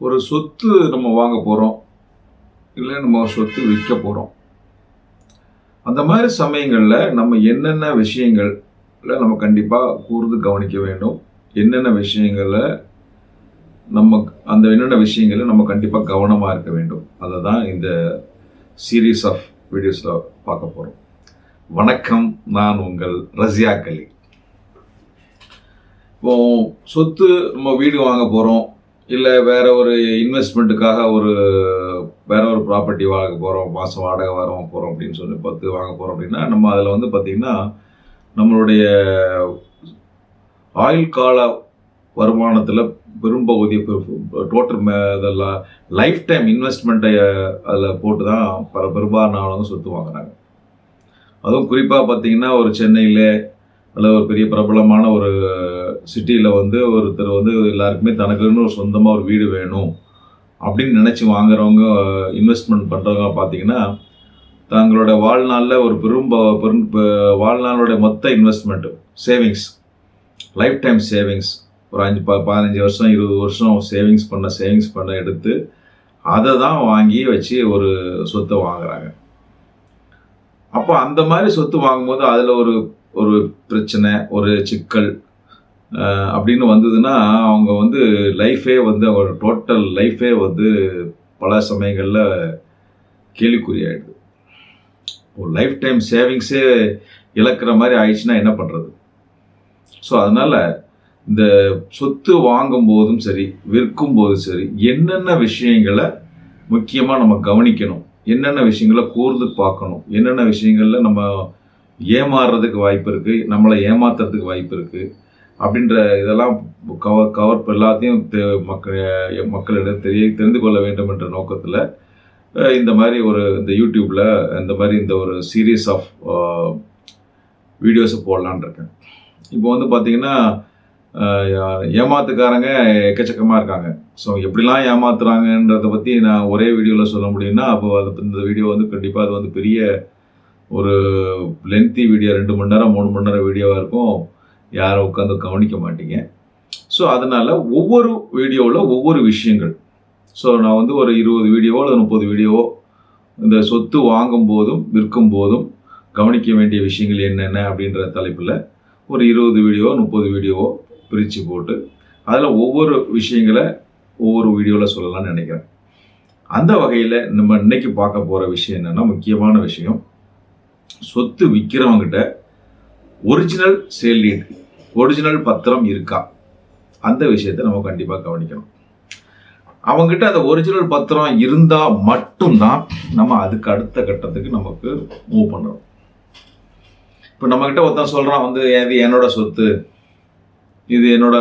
ஒரு சொத்து நம்ம வாங்க போகிறோம், இல்லை நம்ம சொத்து விற்க போகிறோம். அந்த மாதிரி சமயங்களில் நம்ம என்னென்ன விஷயங்கள்ல நம்ம கண்டிப்பாக கூர்ந்து கவனிக்க வேண்டும், என்னென்ன விஷயங்களில் என்னென்ன விஷயங்களில் நம்ம கண்டிப்பாக கவனமாக இருக்க வேண்டும், அதை தான் இந்த சீரீஸ் ஆஃப் வீடியோஸில் பார்க்க போகிறோம். வணக்கம், நான் உங்கள் ரஸியா கலி. இப்போ சொத்து நம்ம வீடு வாங்க போகிறோம், இல்லை வேற ஒரு இன்வெஸ்ட்மெண்ட்டுக்காக வேற ஒரு ப்ராப்பர்ட்டி வாங்க போகிறோம், மாதம் வாடகை போகிறோம் அப்படின்னு சொல்லி வாங்க போகிறோம் அப்படின்னா, நம்ம அதில் வந்து பார்த்திங்கன்னா நம்மளுடைய ஆயுள் கால வருமானத்தில் பெரும்பகுதி டோட்டல் இதெல்லாம் லைஃப் டைம் இன்வெஸ்ட்மெண்ட்டை அதில் போட்டு தான் பெரும்பாலானவங்க சொத்து வாங்குறாங்க. அதுவும் குறிப்பாக பார்த்திங்கன்னா ஒரு சென்னையில் அல்லது ஒரு பெரிய பிரபலமான ஒரு சிட்டியில் வந்து ஒருத்தர் வந்து எல்லாருக்குமே தனக்குன்னு ஒரு சொந்தமாக ஒரு வீடு வேணும் அப்படின்னு நினச்சி வாங்குறவங்க, இன்வெஸ்ட்மெண்ட் பண்ணுறவங்க பார்த்திங்கன்னா தங்களோட வாழ்நாளில் ஒரு வாழ்நாளோட மொத்த investment savings, life time savings, ஒரு 15 வருஷம் 20 வருஷம் சேவிங்ஸ் பண்ண எடுத்து அதை தான் வாங்கி வச்சு ஒரு சொத்தை வாங்குறாங்க. அப்போ அந்த மாதிரி சொத்து வாங்கும்போது அதில் ஒரு பிரச்சனை, ஒரு சிக்கல் அப்படின்னு வந்ததுன்னா அவங்க வந்து லைஃபே வந்து ஒரு டோட்டல் லைஃபே வந்து பல சமயங்களில் கேள்விக்குறியாயிடுது. ஒரு லைஃப் டைம் சேவிங்ஸே இழக்கிற மாதிரி ஆயிடுச்சுன்னா என்ன பண்ணுறது? ஸோ அதனால் இந்த சொத்து வாங்கும் போதும் சரி, விற்கும் போதும் சரி, என்னென்ன விஷயங்களை முக்கியமாக நம்ம கவனிக்கணும், என்னென்ன விஷயங்களை கூர்ந்து பார்க்கணும், என்னென்ன விஷயங்களில் நம்ம ஏமாறுறதுக்கு வாய்ப்பு இருக்குது, நம்மளை ஏமாத்துறதுக்கு வாய்ப்பு இருக்குது அப்படின்ற இதெல்லாம் கவர் எல்லாத்தையும் மக்களிடம் தெரிந்து கொள்ள வேண்டும் என்ற நோக்கத்தில் இந்த மாதிரி இந்த யூடியூப்பில் இந்த ஒரு சீரீஸ் ஆஃப் வீடியோஸை போடலான் இருக்கேன். இப்போ வந்து பார்த்திங்கன்னா ஏமாத்துக்காரங்க எக்கச்சக்கமாக இருக்காங்க. ஸோ எப்படிலாம் ஏமாத்துறாங்கன்றதை பற்றி நான் ஒரே வீடியோவில் சொல்ல முடியும்னா, அப்போ இந்த வீடியோ வந்து கண்டிப்பாக அது வந்து பெரிய ஒரு லென்த்தி வீடியோ, 2 மணி நேரம் 3 மணி நேரம் வீடியோவாக இருக்கும், யாரும் உட்காந்து கவனிக்க மாட்டீங்க. ஸோ அதனால் ஒவ்வொரு வீடியோவில் ஒவ்வொரு விஷயங்கள், ஸோ நான் வந்து ஒரு 20 வீடியோவோ அல்லது 30 வீடியோவோ இந்த சொத்து வாங்கும் போதும் விற்கும் போதும் கவனிக்க வேண்டிய விஷயங்கள் என்னென்ன அப்படின்ற தலைப்பில் ஒரு 20 வீடியோவோ 30 வீடியோவோ பிரித்து போட்டு அதில் ஒவ்வொரு விஷயங்களை ஒவ்வொரு வீடியோவில் சொல்லலாம்னு நினைக்கிறேன். அந்த வகையில் நம்ம இன்னைக்கு பார்க்க போகிற விஷயம் என்னென்னா, முக்கியமான விஷயம், சொத்து விற்கிறவங்கிட்ட ஒரிஜினல் சேல் டீட், ஒரிஜினல் பத்திரம் இருக்கா, அந்த விஷயத்தை நம்ம கண்டிப்பாக கவனிக்கணும். அவங்ககிட்ட அந்த ஒரிஜினல் பத்திரம் இருந்தால் மட்டும்தான் நம்ம அதுக்கு அடுத்த கட்டத்துக்கு நமக்கு மூவ் பண்ணுறோம். இப்போ நம்மக்கிட்ட ஒருத்தன் சொல்கிறான் வந்து, இது என்னோட சொத்து, இது என்னோட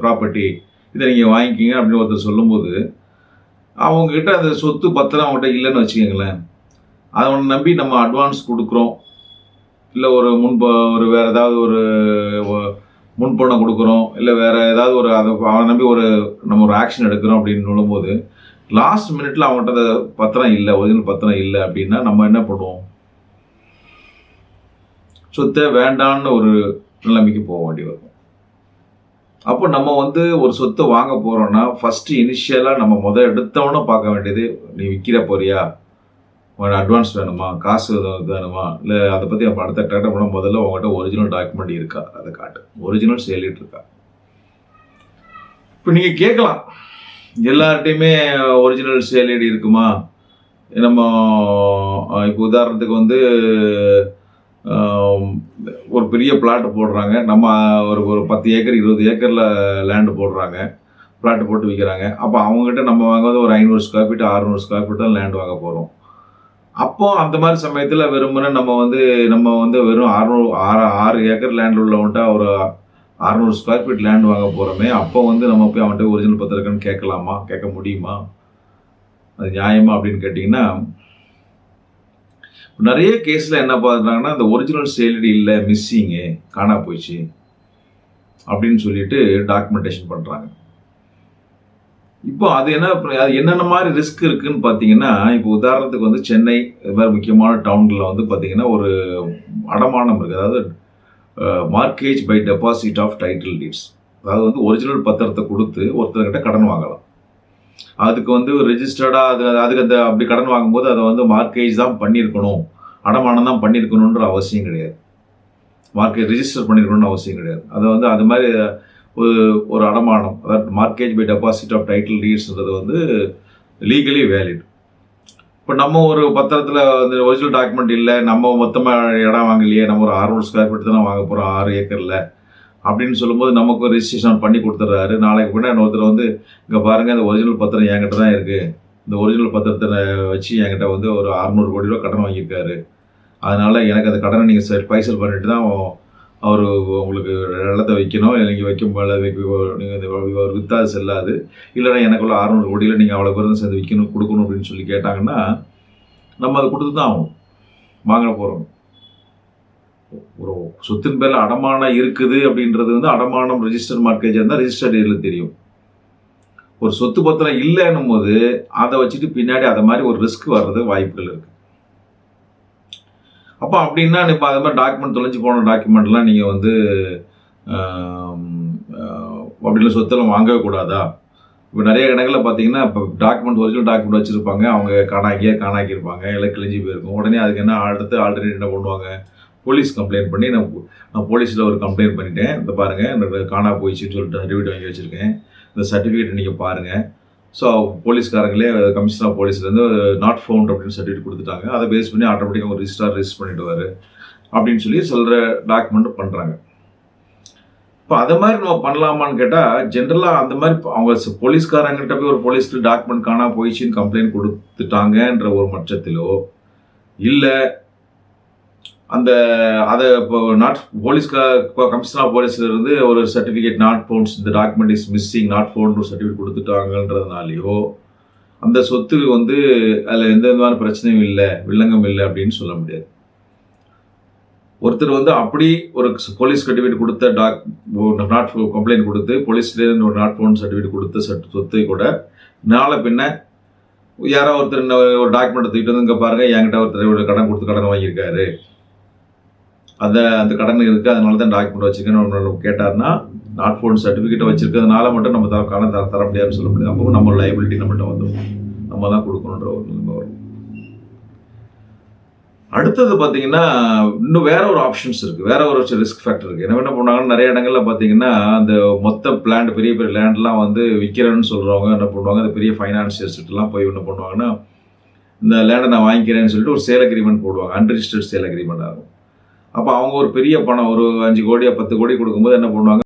ப்ராப்பர்ட்டி, இதை நீங்கள் வாங்கிக்கிங்க அப்படின்னு ஒருத்தர் சொல்லும்போது, அவங்கக்கிட்ட அந்த சொத்து பத்திரம் அவங்ககிட்ட இல்லைன்னு வச்சுக்கோங்களேன், அவனை நம்பி நம்ம அட்வான்ஸ் கொடுக்குறோம், இல்லை ஒரு வேறு ஏதாவது ஒரு முன்பணம் கொடுக்குறோம், இல்லை வேறு ஏதாவது அவனை நம்பி நம்ம ஒரு ஆக்ஷன் எடுக்கிறோம் அப்படின்னு சொல்லும்போது லாஸ்ட் மினிட்ல அவங்ககிட்ட அந்த பத்திரம் இல்லை, ஒரிஜினல் பத்திரம் இல்லை அப்படின்னா நம்ம என்ன பண்ணுவோம்? சொத்தை வேண்டான்னு ஒரு நிலைமைக்கு போக வேண்டி வரும். அப்போ நம்ம வந்து ஒரு சொத்தை வாங்க போகிறோன்னா ஃபஸ்ட்டு இனிஷியலாக நம்ம எடுத்தவொன்னே பார்க்க வேண்டியது, நீ விற்கிற போறியா, உனக்கு அட்வான்ஸ் வேணுமா, காசு வேணுமா, இல்லை அதை பற்றி நம்ம அடுத்த டாட்டா பண்ண முதல்ல உங்கள்கிட்ட ஒரிஜினல் டாக்குமெண்ட் இருக்கா, அதை காட்டு, ஒரிஜினல் சேலிட் இருக்கா. இப்போ நீங்கள் கேட்கலாம், எல்லார்ட்டையுமே ஒரிஜினல் சேலிட் இருக்குமா? நம்ம இப்போ உதாரணத்துக்கு வந்து ஒரு பெரிய பிளாட்டு போடுறாங்க, நம்ம ஒரு 10 ஏக்கர் 20 ஏக்கரில் லேண்டு போடுறாங்க, பிளாட்டு போட்டு விற்கிறாங்க. அப்போ அவங்ககிட்ட நம்ம வாங்குவது ஒரு 500 ஸ்கொயர் ஃபீட் 600 ஸ்கொயர் ஃபீட் தான் லேண்டு வாங்க போகிறோம். அப்போ அந்த மாதிரி சமயத்தில் நம்ம வந்து வெறும் 6 ஏக்கர் லேண்ட் உள்ளவன்ட்டா ஒரு 600 ஸ்கொயர் ஃபீட் லேண்ட் வாங்க போகிறோமே, அப்போ வந்து நம்ம போய் அவன்கிட்ட ஒரிஜினல் பத்திரக்கான்னு கேட்கலாமா, கேட்க முடியுமா, அது நியாயமா அப்படின்னு கேட்டிங்கன்னா, நிறைய கேஸில் என்ன பார்க்குறாங்கன்னா, அந்த ஒரிஜினல் சேல்டி இல்லை, மிஸ்ஸிங்கு, காணா போயிடுச்சு அப்படின்னு சொல்லிட்டு டாக்குமெண்டேஷன் பண்ணுறாங்க. இப்போ அது என்னென்ன மாதிரி ரிஸ்க் இருக்குன்னு பார்த்தீங்கன்னா, இப்போ உதாரணத்துக்கு வந்து சென்னை இது மாதிரி முக்கியமான டவுனில் வந்து பார்த்தீங்கன்னா ஒரு அடமானம் இருக்குது, அதாவது mortgage by deposit of title deeds, அதாவது வந்து ஒரிஜினல் பத்திரத்தை கொடுத்து ஒருத்தர்கிட்ட கடன் வாங்கலாம். அதுக்கு வந்து ரெஜிஸ்டர்டாக அதுக்கு அந்த அப்படி கடன் வாங்கும்போது அதை வந்து மார்க்கேஜ் தான் பண்ணியிருக்கணும், அடமானம் தான் பண்ணியிருக்கணுன்ற அவசியம் கிடையாது. மார்க்கேஜ் ரிஜிஸ்டர் பண்ணியிருக்கணும்னு அவசியம் கிடையாது. அதை வந்து அது மாதிரி ஒரு அடமானம், அதாவது mortgage by deposit of title டீட்ஸ்ன்றது வந்து லீகலி வேலிட். இப்போ நம்ம ஒரு பத்திரத்தில் வந்து ஒரிஜினல் டாக்குமெண்ட் இல்லை, நம்ம மொத்தமாக இடம் வாங்கலையே, நம்ம ஒரு 600 ஸ்கொயர் ஃபீட் தான் வாங்க போகிறோம் 6 ஏக்கரில் அப்படின்னு சொல்லும்போது நமக்கு ரெஜிஸ்ட்ரேஷன் பண்ணி கொடுத்துட்றாரு. நாளைக்கு பின்னாடி ஒருத்தர் வந்து இங்கே பாருங்கள் இந்த ஒரிஜினல் பத்திரம் என்கிட்ட தான் இருக்குது, இந்த ஒரிஜினல் பத்திரத்தை வச்சு என்கிட்ட வந்து ஒரு 600 கோடி ரூபா கடன் வாங்கியிருக்காரு, அதனால் எனக்கு அந்த கடனை நீங்கள் பைசல் பண்ணிட்டு தான் அவர் உங்களுக்கு நிலத்தை வைக்கணும், நீங்கள் வைக்கும் நீங்கள் விற்றா அது செல்லாது, இல்லைனா எனக்குள்ள 600 கோடியில் நீங்கள் அவ்வளோ பேர் தான் சேர்ந்து விற்கணும் கொடுக்கணும் அப்படின்னு சொல்லி கேட்டாங்கன்னா நம்ம அதை கொடுத்து தான் ஆகும், வாங்க போகிறோம். ஒரு சொத்தின் பேரில் அடமானம் இருக்குது அப்படின்றது வந்து அடமானம் ரெஜிஸ்டர் மார்க்கேஜாக இருந்தால் ரெஜிஸ்டர்ட் டீடில் தெரியும். ஒரு சொத்து பத்திரம் இல்லைன்னும் போது அதை வச்சுட்டு பின்னாடி அதை மாதிரி ஒரு ரிஸ்க் வர்றது வாய்ப்புகள் இருக்குது. அப்போ அப்படின்னா இப்போ அது மாதிரி டாக்குமெண்ட் தொலைஞ்சு போன டாக்குமெண்ட்லாம் நீங்கள் வந்து அப்படிலாம் சொத்தெல்லாம் வாங்கவே கூடாதா? இப்போ நிறைய இடங்களில் பார்த்தீங்கன்னா இப்போ டாக்குமெண்ட் ஒரிஜினல் டாக்குமெண்ட் வச்சுருப்பாங்க, அவங்க காணாக்கியிருப்பாங்க, எல்லாம் கிழிஞ்சி போயிருக்கும். உடனே அதுக்கு என்ன அடுத்து ஆல்டர்னேட் என்ன பண்ணுவாங்க, போலீஸ் கம்ப்ளைண்ட் பண்ணி நான் போலீஸில் ஒரு கம்ப்ளைண்ட் பண்ணிட்டேன், இந்த பாருங்கள் எனக்கு காணா போயிடுச்சுன்னு சொல்லிட்டு சர்டிஃபிகேட் வாங்கி வச்சுருக்கேன், இந்த சர்டிஃபிகேட் நீங்கள் பாருங்கள். ஸோ போலீஸ்காரங்களே கமிஷனர் ஆஃப் போலீஸ்லேருந்து நாட் ஃபவுண்ட் அப்படின்னு சர்டிஃபிகேட் கொடுத்துட்டாங்க, அதை பேஸ் பண்ணி ஆட்டோமேட்டிக்காக ஒரு ரிஜிஸ்டர் பண்ணிவிடுவார் அப்படின்னு சொல்லி சொல்கிற டாக்குமெண்ட் பண்ணுறாங்க. இப்போ அதை மாதிரி நம்ம பண்ணலாமான்னு கேட்டால் ஜென்ரலாக அந்த மாதிரி அவங்க போலீஸ்காரங்கிட்ட போய் ஒரு போலீஸ்க்கு டாக்குமெண்ட் காணா போயிடுச்சின்னு கம்ப்ளைண்ட் கொடுத்துட்டாங்கன்ற ஒரு பட்சத்திலோ இல்லை அதை இப்போ கமிஷனர் ஆஃப் போலீஸ்லேருந்து ஒரு சர்டிஃபிகேட் நாட் ஃபவுண்ட்ஸ், இந்த document is missing not found ஒரு சர்டிஃபிகேட் கொடுத்துட்டாங்கன்றதுனாலையோ அந்த சொத்து வந்து அதில் எந்த விதமான பிரச்சனையும் இல்லை, வில்லங்கம் இல்லை அப்படின்னு சொல்ல முடியாது. ஒருத்தர் வந்து அப்படி ஒரு போலீஸ் சர்டிஃபிகேட் கொடுத்த நாட் கம்ப்ளைண்ட் கொடுத்து போலீஸ்லேருந்து ஒரு நாட் ஃபவுண்ட் சர்டிஃபிகேட் கொடுத்த சொத்தை கூட நாளை பின்ன யாரோ ஒருத்தர் ஒரு டாக்குமெண்ட்டை தூக்கிட்டு வந்து இங்கே பாருங்கள் என்கிட்ட ஒருத்தர் கடன் கொடுத்து கடன் வாங்கியிருக்காரு, அந்த கடன் இருக்குது, அதனால தான் டாக்குமெண்ட் வச்சுருக்கேன்னு கேட்டார்னா நாட் ஃபவுண்ட் சர்டிஃபிகேட்டை வச்சுருக்கிறதுனால மட்டும் நம்ம கடன் தர முடியாதுன்னு சொல்ல முடியாது. அப்போ நம்ம லைபிலிட்டி நம்மகிட்ட வந்துடும், நம்ம தான் கொடுக்கணுன்ற ஒரு நிலைமை வரும். அடுத்தது பார்த்தீங்கன்னா இன்னும் வேற ஒரு ஆப்ஷன்ஸ் இருக்குது, வேற ஒரு ரிஸ்க் ஃபேக்டர் இருக்குது. என்ன பண்ணுவாங்கன்னா நிறைய இடங்களில் பார்த்தீங்கன்னா அந்த மொத்த பிளான்ட் பெரிய பெரிய லேண்ட்லாம் வந்து விற்கிறேன்னு சொல்கிறவங்க என்ன பண்ணுவாங்க, அந்த பெரிய ஃபைனான்சியர்ஸ்கிட்டலாம் போய் என்ன பண்ணுவாங்கன்னா இந்த லேண்டை நான் வாங்கிக்கிறேன்னு சொல்லிட்டு ஒரு சேல் அக்ரிமெண்ட் போடுவாங்க, அன்ரிஜிஸ்டர்ட் சேல் அக்ரிமெண்ட் ஆகும். அப்போ அவங்க ஒரு பெரிய பணம் ஒரு 5 கோடி 10 கோடி கொடுக்கும்போது என்ன பண்ணுவாங்க,